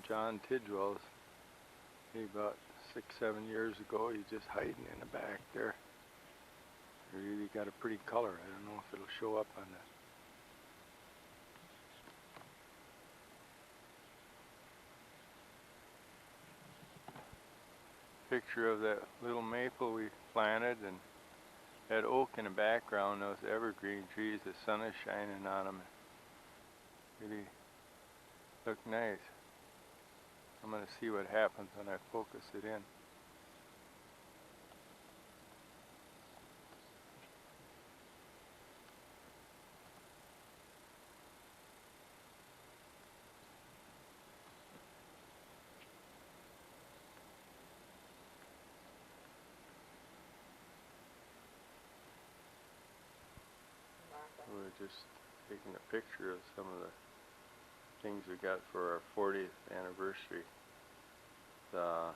John Tidwell's. He about 6-7 years ago, he's just hiding in the back there. He really got a pretty color. I don't know if it'll show up on the picture of that little maple we planted, and that oak in the background, those evergreen trees, the sun is shining on them. Really look nice. I'm going to see what happens when I focus it in. We're just taking a picture of some of the things we got for our 40th anniversary. The